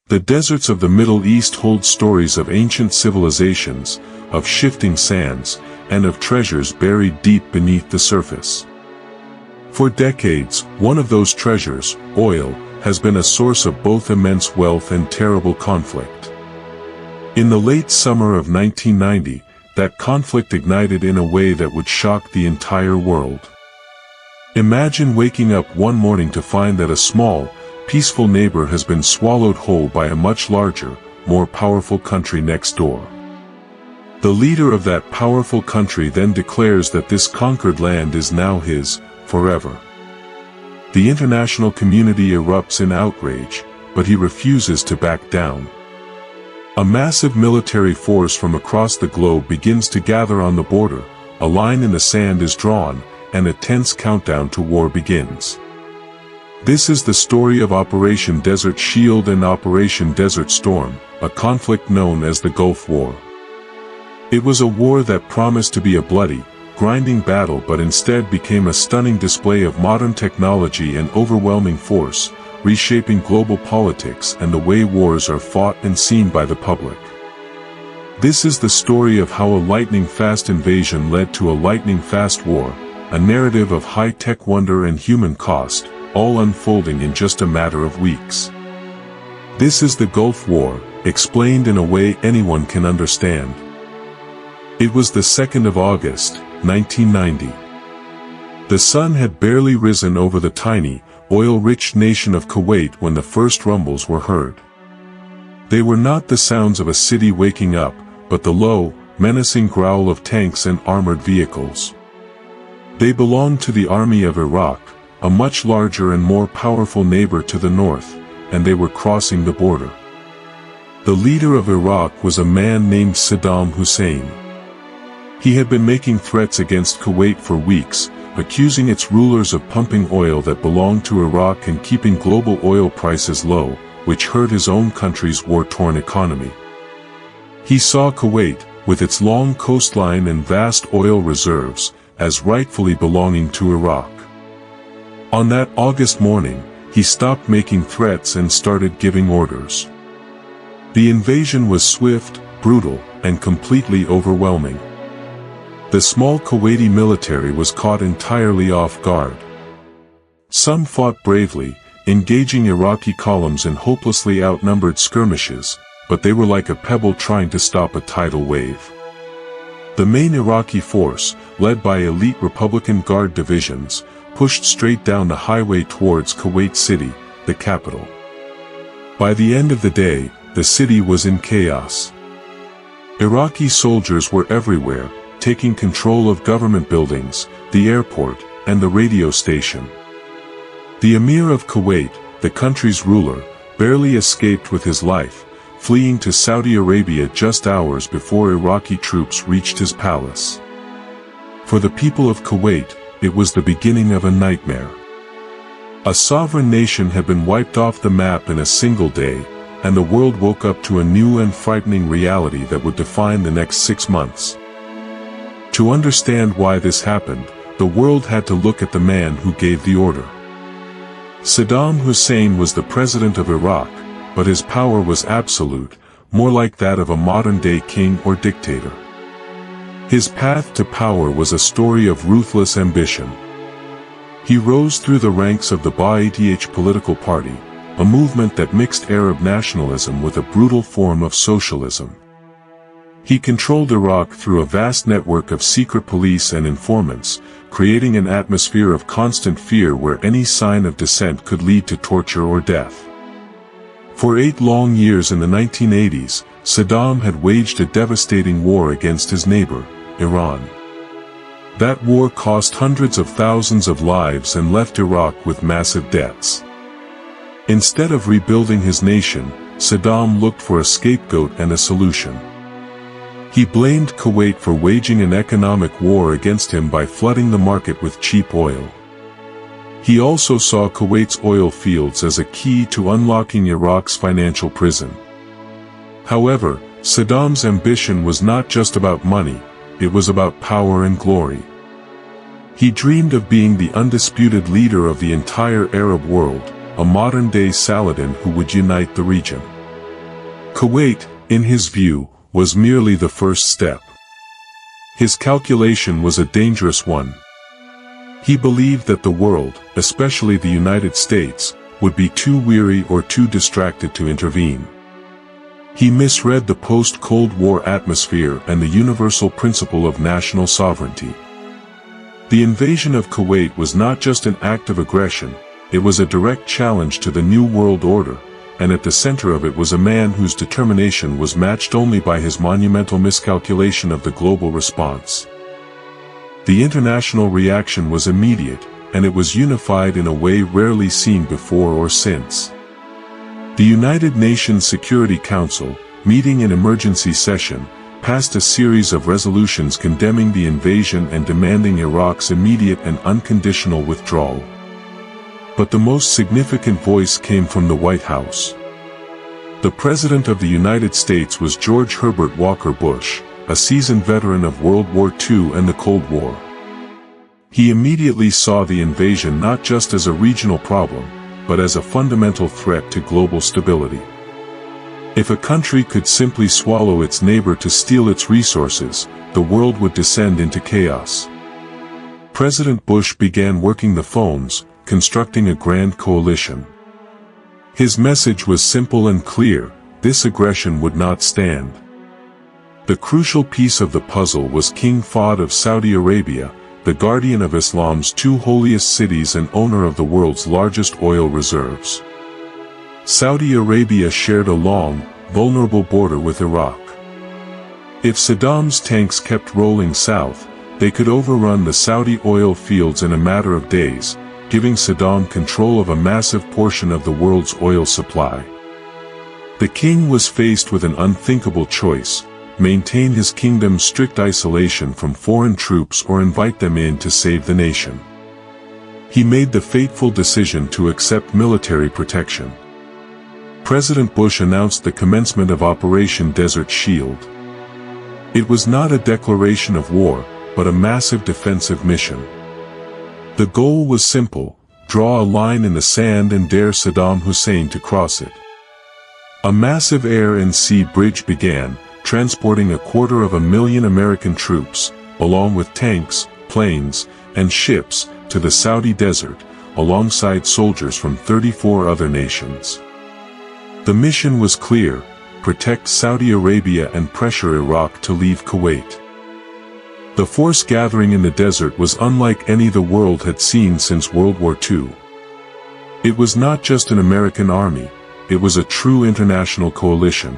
The deserts of the Middle East hold stories of ancient civilizations, of shifting sands, and of treasures buried deep beneath the surface. For decades, one of those treasures, oil, has been a source of both immense wealth and terrible conflict. In the late summer of 1990, that conflict ignited in a way that would shock the entire world. Imagine waking up one morning to find that a small, peaceful neighbor has been swallowed whole by a much larger, more powerful country next door. The leader of that powerful country then declares that this conquered land is now his, forever. The international community erupts in outrage, but he refuses to back down. A massive military force from across the globe begins to gather on the border, a line in the sand is drawn, and a tense countdown to war begins. This is the story of Operation Desert Shield and Operation Desert Storm, a conflict known as the Gulf War. It was a war that promised to be a bloody, grinding battle but instead became a stunning display of modern technology and overwhelming force, reshaping global politics and the way wars are fought and seen by the public. This is the story of how a lightning-fast invasion led to a lightning-fast war, a narrative of high-tech wonder and human cost, all unfolding in just a matter of weeks. This is the Gulf War, explained in a way anyone can understand. It was the 2nd of August, 1990. The sun had barely risen over the tiny, oil-rich nation of Kuwait when the first rumbles were heard. They were not the sounds of a city waking up, but the low, menacing growl of tanks and armored vehicles. They belonged to the army of Iraq, a much larger and more powerful neighbor to the north, and they were crossing the border. The leader of Iraq was a man named Saddam Hussein. He had been making threats against Kuwait for weeks, accusing its rulers of pumping oil that belonged to Iraq and keeping global oil prices low, which hurt his own country's war-torn economy. He saw Kuwait, with its long coastline and vast oil reserves, as rightfully belonging to Iraq. On that August morning, he stopped making threats and started giving orders. The invasion was swift, brutal, and completely overwhelming. The small Kuwaiti military was caught entirely off guard. Some fought bravely, engaging Iraqi columns in hopelessly outnumbered skirmishes, but they were like a pebble trying to stop a tidal wave. The main Iraqi force, led by elite Republican Guard divisions, pushed straight down the highway towards Kuwait City, the capital. By the end of the day, the city was in chaos. Iraqi soldiers were everywhere, taking control of government buildings, the airport, and the radio station. The Emir of Kuwait, the country's ruler, barely escaped with his life, fleeing to Saudi Arabia just hours before Iraqi troops reached his palace. For the people of Kuwait, it was the beginning of a nightmare. A sovereign nation had been wiped off the map in a single day, and the world woke up to a new and frightening reality that would define the next 6 months. To understand why this happened, the world had to look at the man who gave the order. Saddam Hussein was the president of Iraq, but his power was absolute, more like that of a modern-day king or dictator. His path to power was a story of ruthless ambition. He rose through the ranks of the Ba'ath political party, a movement that mixed Arab nationalism with a brutal form of socialism. He controlled Iraq through a vast network of secret police and informants, creating an atmosphere of constant fear where any sign of dissent could lead to torture or death. For 8 long years in the 1980s, Saddam had waged a devastating war against his neighbor, Iran. That war cost hundreds of thousands of lives and left Iraq with massive debts. Instead of rebuilding his nation, Saddam looked for a scapegoat and a solution. He blamed Kuwait for waging an economic war against him by flooding the market with cheap oil. He also saw Kuwait's oil fields as a key to unlocking Iraq's financial prison. However, Saddam's ambition was not just about money, it was about power and glory. He dreamed of being the undisputed leader of the entire Arab world, a modern-day Saladin who would unite the region. Kuwait, in his view, was merely the first step. His calculation was a dangerous one. He believed that the world, especially the United States, would be too weary or too distracted to intervene. He misread the post-Cold War atmosphere and the universal principle of national sovereignty. The invasion of Kuwait was not just an act of aggression, it was a direct challenge to the New World Order, and at the center of it was a man whose determination was matched only by his monumental miscalculation of the global response. The international reaction was immediate, and it was unified in a way rarely seen before or since. The United Nations Security Council, meeting in emergency session, passed a series of resolutions condemning the invasion and demanding Iraq's immediate and unconditional withdrawal. But the most significant voice came from the White House. The President of the United States was George Herbert Walker Bush, a seasoned veteran of World War II and the Cold War. He immediately saw the invasion not just as a regional problem, but as a fundamental threat to global stability. If a country could simply swallow its neighbor to steal its resources, the world would descend into chaos. President Bush began working the phones, constructing a grand coalition. His message was simple and clear: this aggression would not stand. The crucial piece of the puzzle was King Fahd of Saudi Arabia, the guardian of Islam's two holiest cities and owner of the world's largest oil reserves. Saudi Arabia shared a long, vulnerable border with Iraq. If Saddam's tanks kept rolling south, they could overrun the Saudi oil fields in a matter of days, giving Saddam control of a massive portion of the world's oil supply. The king was faced with an unthinkable choice: maintain his kingdom's strict isolation from foreign troops or invite them in to save the nation. He made the fateful decision to accept military protection. President Bush announced the commencement of Operation Desert Shield. It was not a declaration of war, but a massive defensive mission. The goal was simple: draw a line in the sand and dare Saddam Hussein to cross it. A massive air and sea bridge began, transporting 250,000 American troops, along with tanks, planes, and ships, to the Saudi desert, alongside soldiers from 34 other nations. The mission was clear: protect Saudi Arabia and pressure Iraq to leave Kuwait. The force gathering in the desert was unlike any the world had seen since World War II. It was not just an American army, it was a true international coalition.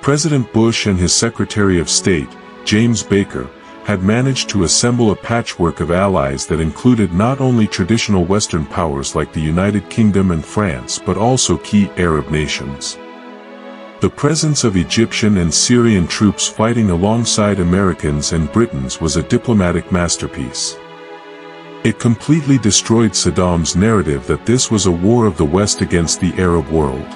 President Bush and his Secretary of State, James Baker, had managed to assemble a patchwork of allies that included not only traditional Western powers like the United Kingdom and France but also key Arab nations. The presence of Egyptian and Syrian troops fighting alongside Americans and Britons was a diplomatic masterpiece. It completely destroyed Saddam's narrative that this was a war of the West against the Arab world.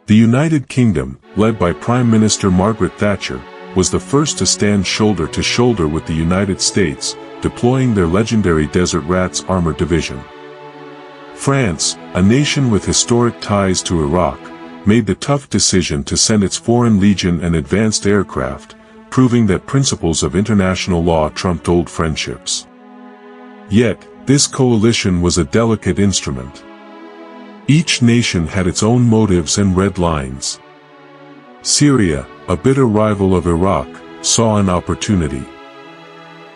The United Kingdom, led by Prime Minister Margaret Thatcher, was the first to stand shoulder to shoulder with the United States, deploying their legendary Desert Rats armored division. France, a nation with historic ties to Iraq, made the tough decision to send its Foreign Legion and advanced aircraft, proving that principles of international law trumped old friendships. Yet, this coalition was a delicate instrument. Each nation had its own motives and red lines. Syria, a bitter rival of Iraq, saw an opportunity.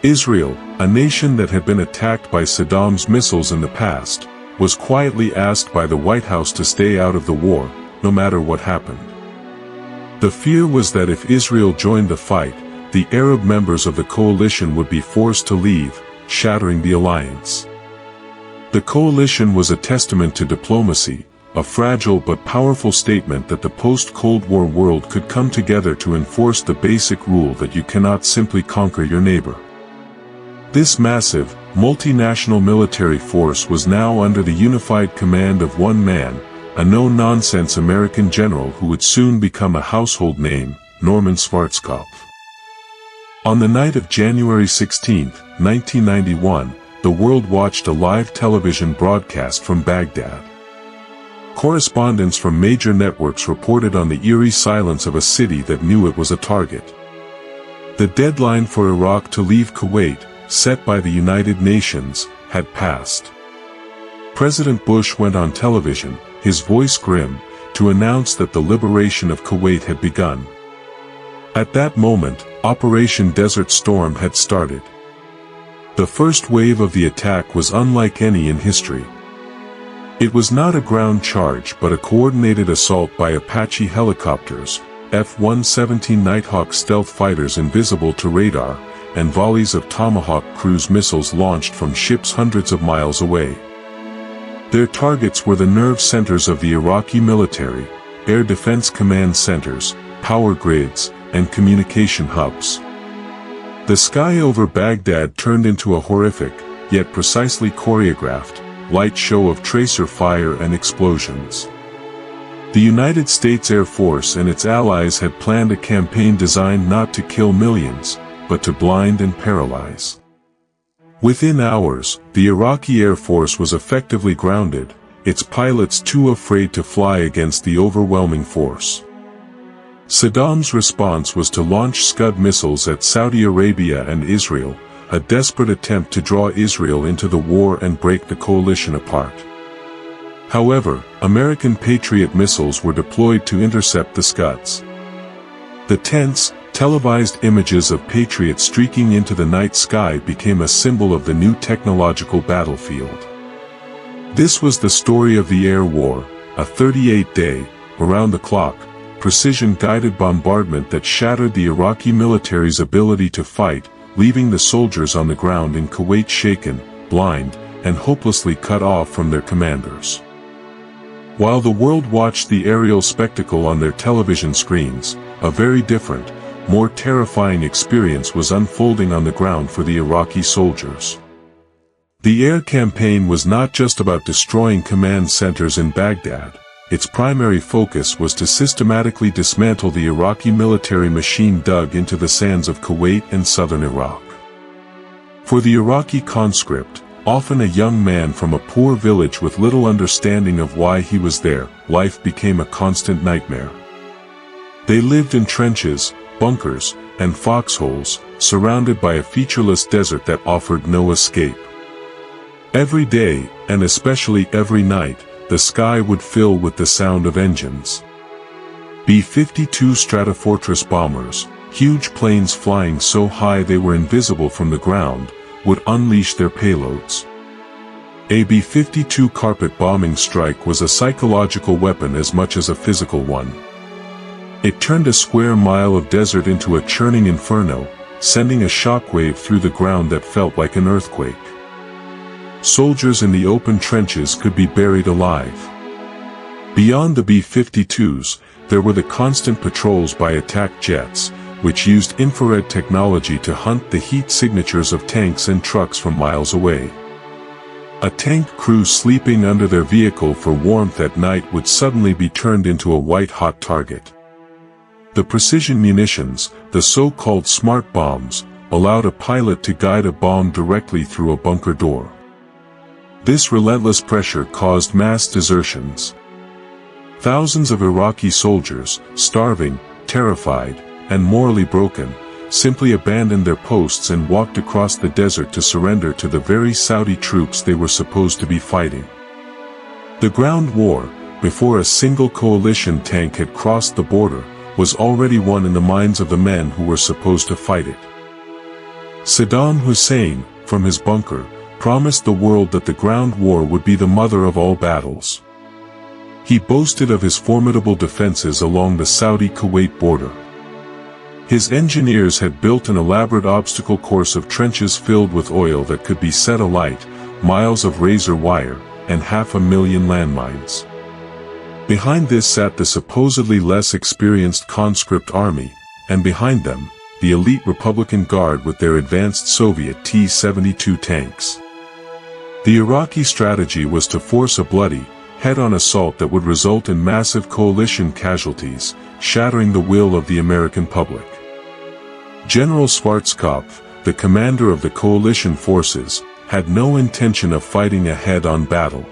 Israel, a nation that had been attacked by Saddam's missiles in the past, was quietly asked by the White House to stay out of the war, no matter what happened. The fear was that if Israel joined the fight, the Arab members of the coalition would be forced to leave, shattering the alliance. The coalition was a testament to diplomacy, a fragile but powerful statement that the post-Cold War world could come together to enforce the basic rule that you cannot simply conquer your neighbor. This massive, multinational military force was now under the unified command of one man, a no-nonsense American general who would soon become a household name, Norman Schwarzkopf. On the night of January 16, 1991, the world watched a live television broadcast from Baghdad. Correspondents from major networks reported on the eerie silence of a city that knew it was a target. The deadline for Iraq to leave Kuwait, set by the United Nations, had passed. President Bush went on television, his voice grim, to announce that the liberation of Kuwait had begun. At that moment, Operation Desert Storm had started. The first wave of the attack was unlike any in history. It was not a ground charge but a coordinated assault by Apache helicopters, F-117 Nighthawk stealth fighters invisible to radar, and volleys of Tomahawk cruise missiles launched from ships hundreds of miles away. Their targets were the nerve centers of the Iraqi military, air defense command centers, power grids, and communication hubs. The sky over Baghdad turned into a horrific, yet precisely choreographed, light show of tracer fire and explosions. The United States Air Force and its allies had planned a campaign designed not to kill millions, but to blind and paralyze. Within hours, the Iraqi Air Force was effectively grounded, its pilots too afraid to fly against the overwhelming force. Saddam's response was to launch Scud missiles at Saudi Arabia and Israel, a desperate attempt to draw Israel into the war and break the coalition apart. However, American Patriot missiles were deployed to intercept the Scuds. The tense, televised images of Patriots streaking into the night sky became a symbol of the new technological battlefield. This was the story of the air war, a 38-day, around-the-clock, precision-guided bombardment that shattered the Iraqi military's ability to fight, leaving the soldiers on the ground in Kuwait shaken, blind, and hopelessly cut off from their commanders. While the world watched the aerial spectacle on their television screens, a very different, more terrifying experience was unfolding on the ground for the Iraqi soldiers. The air campaign was not just about destroying command centers in Baghdad. Its primary focus was to systematically dismantle the Iraqi military machine dug into the sands of Kuwait and southern Iraq. For the Iraqi conscript, often a young man from a poor village with little understanding of why he was there, life became a constant nightmare. They lived in trenches, bunkers, and foxholes, surrounded by a featureless desert that offered no escape. Every day, and especially every night, the sky would fill with the sound of engines. B-52 Stratofortress bombers, huge planes flying so high they were invisible from the ground, would unleash their payloads. A B-52 carpet bombing strike was a psychological weapon as much as a physical one. It turned a square mile of desert into a churning inferno, sending a shockwave through the ground that felt like an earthquake. Soldiers in the open trenches could be buried alive. Beyond the B-52s, there were the constant patrols by attack jets, which used infrared technology to hunt the heat signatures of tanks and trucks from miles away. A tank crew sleeping under their vehicle for warmth at night would suddenly be turned into a white-hot target. The precision munitions, the so-called smart bombs, allowed a pilot to guide a bomb directly through a bunker door. This relentless pressure caused mass desertions. Thousands of Iraqi soldiers, starving, terrified, and morally broken, simply abandoned their posts and walked across the desert to surrender to the very Saudi troops they were supposed to be fighting. The ground war, before a single coalition tank had crossed the border, was already won in the minds of the men who were supposed to fight it. Saddam Hussein, from his bunker, promised the world that the ground war would be the mother of all battles. He boasted of his formidable defenses along the Saudi-Kuwait border. His engineers had built an elaborate obstacle course of trenches filled with oil that could be set alight, miles of razor wire, and 500,000 landmines. Behind this sat the supposedly less experienced conscript army, and behind them, the elite Republican Guard with their advanced Soviet T-72 tanks. The Iraqi strategy was to force a bloody, head-on assault that would result in massive coalition casualties, shattering the will of the American public. General Schwarzkopf, the commander of the coalition forces, had no intention of fighting a head-on battle.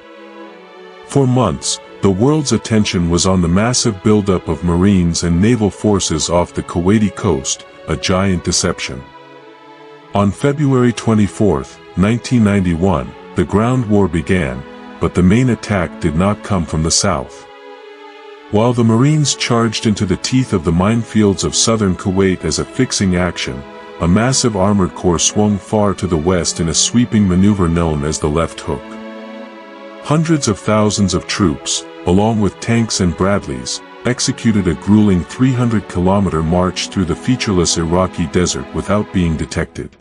For months, The world's attention was on the massive buildup of Marines and naval forces off the Kuwaiti coast, a giant deception. On February 24, 1991, the ground war began, but the main attack did not come from the south. While the Marines charged into the teeth of the minefields of southern Kuwait as a fixing action, a massive armored corps swung far to the west in a sweeping maneuver known as the left hook. Hundreds of thousands of troops, along with tanks and Bradleys, executed a grueling 300-kilometer march through the featureless Iraqi desert without being detected.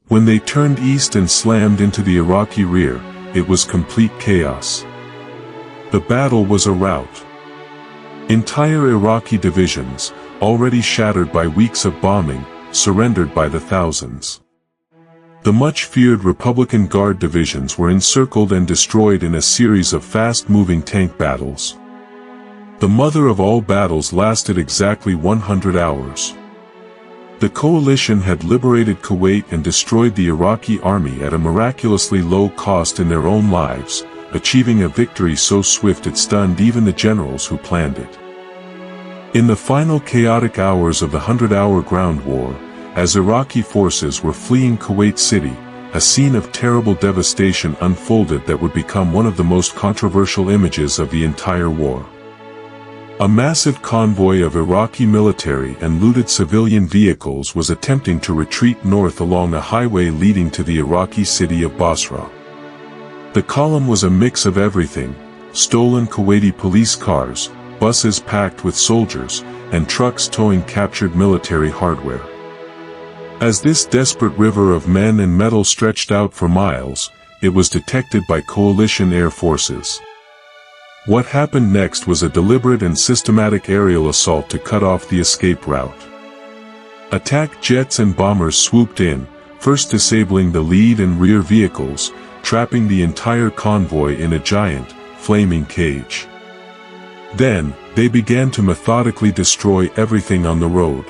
When they turned east and slammed into the Iraqi rear, it was complete chaos. The battle was a rout. Entire Iraqi divisions, already shattered by weeks of bombing, surrendered by the thousands. The much-feared Republican Guard divisions were encircled and destroyed in a series of fast-moving tank battles. The mother of all battles lasted exactly 100 hours. The coalition had liberated Kuwait and destroyed the Iraqi army at a miraculously low cost in their own lives, achieving a victory so swift it stunned even the generals who planned it. In the final chaotic hours of the 100-hour ground war, as Iraqi forces were fleeing Kuwait City, a scene of terrible devastation unfolded that would become one of the most controversial images of the entire war. A massive convoy of Iraqi military and looted civilian vehicles was attempting to retreat north along a highway leading to the Iraqi city of Basra. The column was a mix of everything: stolen Kuwaiti police cars, buses packed with soldiers, and trucks towing captured military hardware. As this desperate river of men and metal stretched out for miles, it was detected by coalition air forces. What happened next was a deliberate and systematic aerial assault to cut off the escape route. Attack jets and bombers swooped in, first disabling the lead and rear vehicles, trapping the entire convoy in a giant, flaming cage. Then, they began to methodically destroy everything on the road.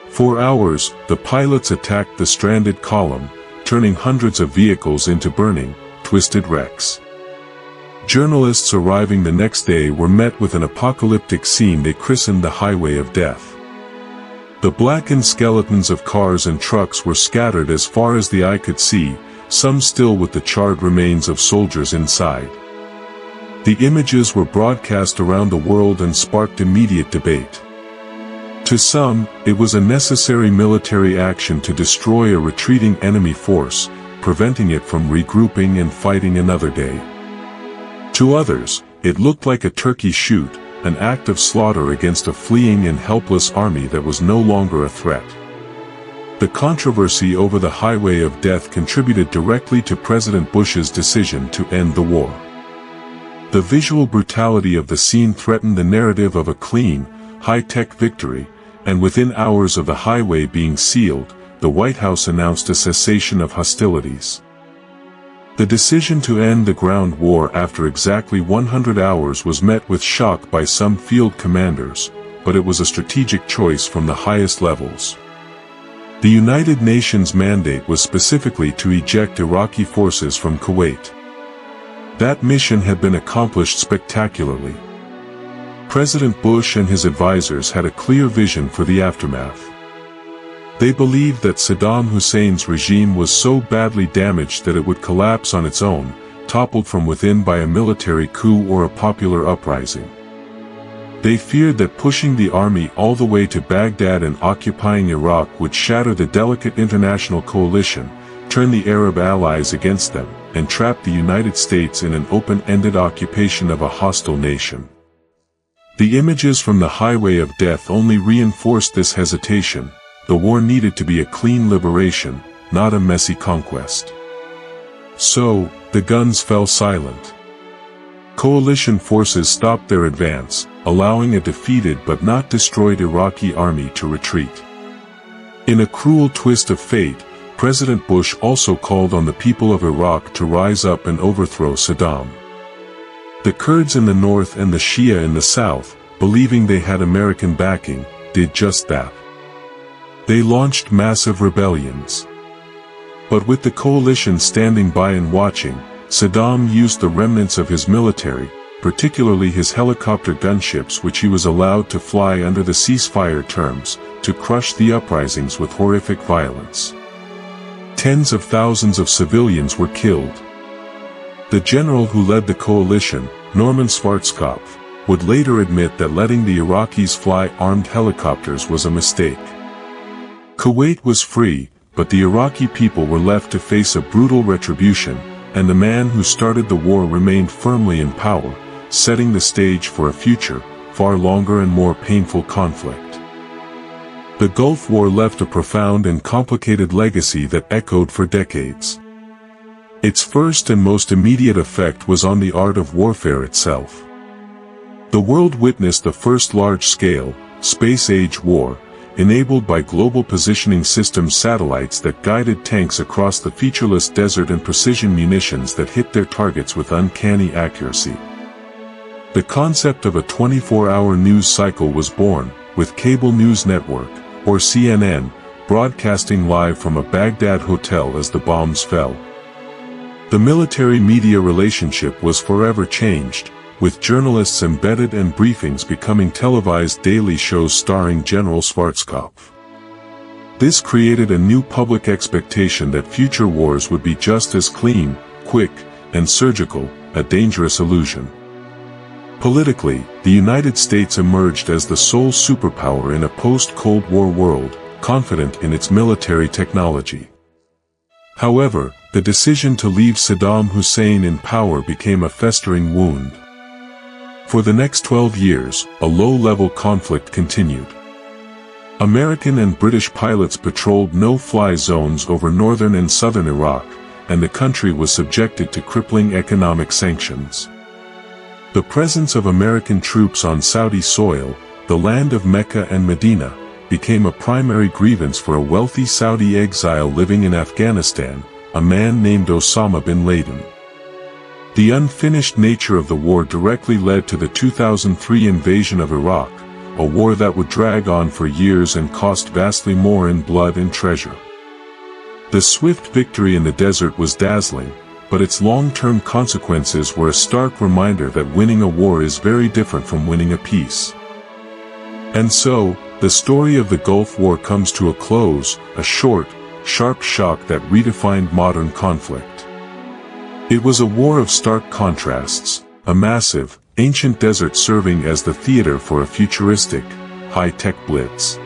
For hours, the pilots attacked the stranded column, turning hundreds of vehicles into burning, twisted wrecks. Journalists arriving the next day were met with an apocalyptic scene they christened the Highway of Death. The blackened skeletons of cars and trucks were scattered as far as the eye could see, some still with the charred remains of soldiers inside. The images were broadcast around the world and sparked immediate debate. To some, it was a necessary military action to destroy a retreating enemy force, preventing it from regrouping and fighting another day. To others, it looked like a turkey shoot, an act of slaughter against a fleeing and helpless army that was no longer a threat. The controversy over the Highway of Death contributed directly to President Bush's decision to end the war. The visual brutality of the scene threatened the narrative of a clean, high-tech victory, and within hours of the highway being sealed, the White House announced a cessation of hostilities. The decision to end the ground war after exactly 100 hours was met with shock by some field commanders, but it was a strategic choice from the highest levels. The United Nations mandate was specifically to eject Iraqi forces from Kuwait. That mission had been accomplished spectacularly. President Bush and his advisors had a clear vision for the aftermath. They believed that Saddam Hussein's regime was so badly damaged that it would collapse on its own, toppled from within by a military coup or a popular uprising. They feared that pushing the army all the way to Baghdad and occupying Iraq would shatter the delicate international coalition, turn the Arab allies against them, and trap the United States in an open-ended occupation of a hostile nation. The images from the Highway of Death only reinforced this hesitation. The war needed to be a clean liberation, not a messy conquest. So, the guns fell silent. Coalition forces stopped their advance, allowing a defeated but not destroyed Iraqi army to retreat. In a cruel twist of fate, President Bush also called on the people of Iraq to rise up and overthrow Saddam. The Kurds in the north and the Shia in the south, believing they had American backing, did just that. They launched massive rebellions. But with the coalition standing by and watching, Saddam used the remnants of his military, particularly his helicopter gunships which he was allowed to fly under the ceasefire terms, to crush the uprisings with horrific violence. Tens of thousands of civilians were killed. The general who led the coalition, Norman Schwarzkopf, would later admit that letting the Iraqis fly armed helicopters was a mistake. Kuwait was free, but the Iraqi people were left to face a brutal retribution, and the man who started the war remained firmly in power, setting the stage for a future, far longer and more painful conflict. The Gulf War left a profound and complicated legacy that echoed for decades. Its first and most immediate effect was on the art of warfare itself. The world witnessed the first large-scale, space-age war, enabled by global positioning systems satellites that guided tanks across the featureless desert and precision munitions that hit their targets with uncanny accuracy. The concept of a 24-hour news cycle was born, with Cable News Network, or CNN, broadcasting live from a Baghdad hotel as the bombs fell. The military-media relationship was forever changed, with journalists embedded and briefings becoming televised daily shows starring General Schwarzkopf. This created a new public expectation that future wars would be just as clean, quick, and surgical, a dangerous illusion. Politically, the United States emerged as the sole superpower in a post-Cold War world, confident in its military technology. However, the decision to leave Saddam Hussein in power became a festering wound. For the next 12 years, a low-level conflict continued. American and British pilots patrolled no-fly zones over northern and southern Iraq, and the country was subjected to crippling economic sanctions. The presence of American troops on Saudi soil, the land of Mecca and Medina, became a primary grievance for a wealthy Saudi exile living in Afghanistan, a man named Osama bin Laden. The unfinished nature of the war directly led to the 2003 invasion of Iraq, a war that would drag on for years and cost vastly more in blood and treasure. The swift victory in the desert was dazzling, but its long-term consequences were a stark reminder that winning a war is very different from winning a peace. And so, the story of the Gulf War comes to a close, a short, sharp shock that redefined modern conflict. It was a war of stark contrasts, a massive, ancient desert serving as the theater for a futuristic, high-tech blitz.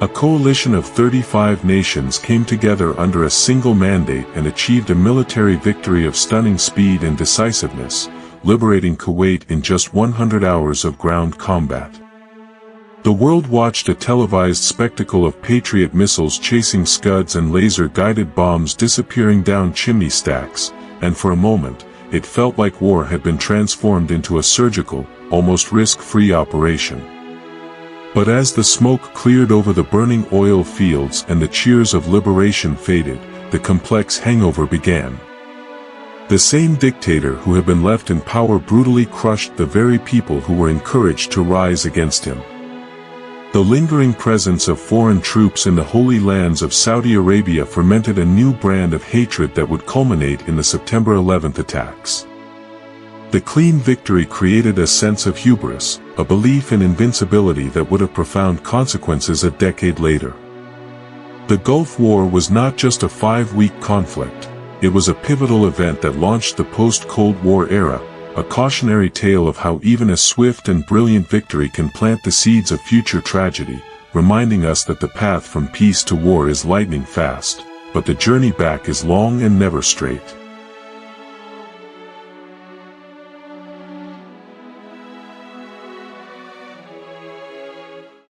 A coalition of 35 nations came together under a single mandate and achieved a military victory of stunning speed and decisiveness, liberating Kuwait in just 100 hours of ground combat. The world watched a televised spectacle of Patriot missiles chasing Scuds and laser-guided bombs disappearing down chimney stacks, and for a moment, it felt like war had been transformed into a surgical, almost risk-free operation. But as the smoke cleared over the burning oil fields and the cheers of liberation faded, the complex hangover began. The same dictator who had been left in power brutally crushed the very people who were encouraged to rise against him. The lingering presence of foreign troops in the holy lands of Saudi Arabia fermented a new brand of hatred that would culminate in the September 11th attacks. The clean victory created a sense of hubris, a belief in invincibility that would have profound consequences a decade later. The Gulf War was not just a 5-week conflict, it was a pivotal event that launched the post-Cold War era, a cautionary tale of how even a swift and brilliant victory can plant the seeds of future tragedy, reminding us that the path from peace to war is lightning fast, but the journey back is long and never straight.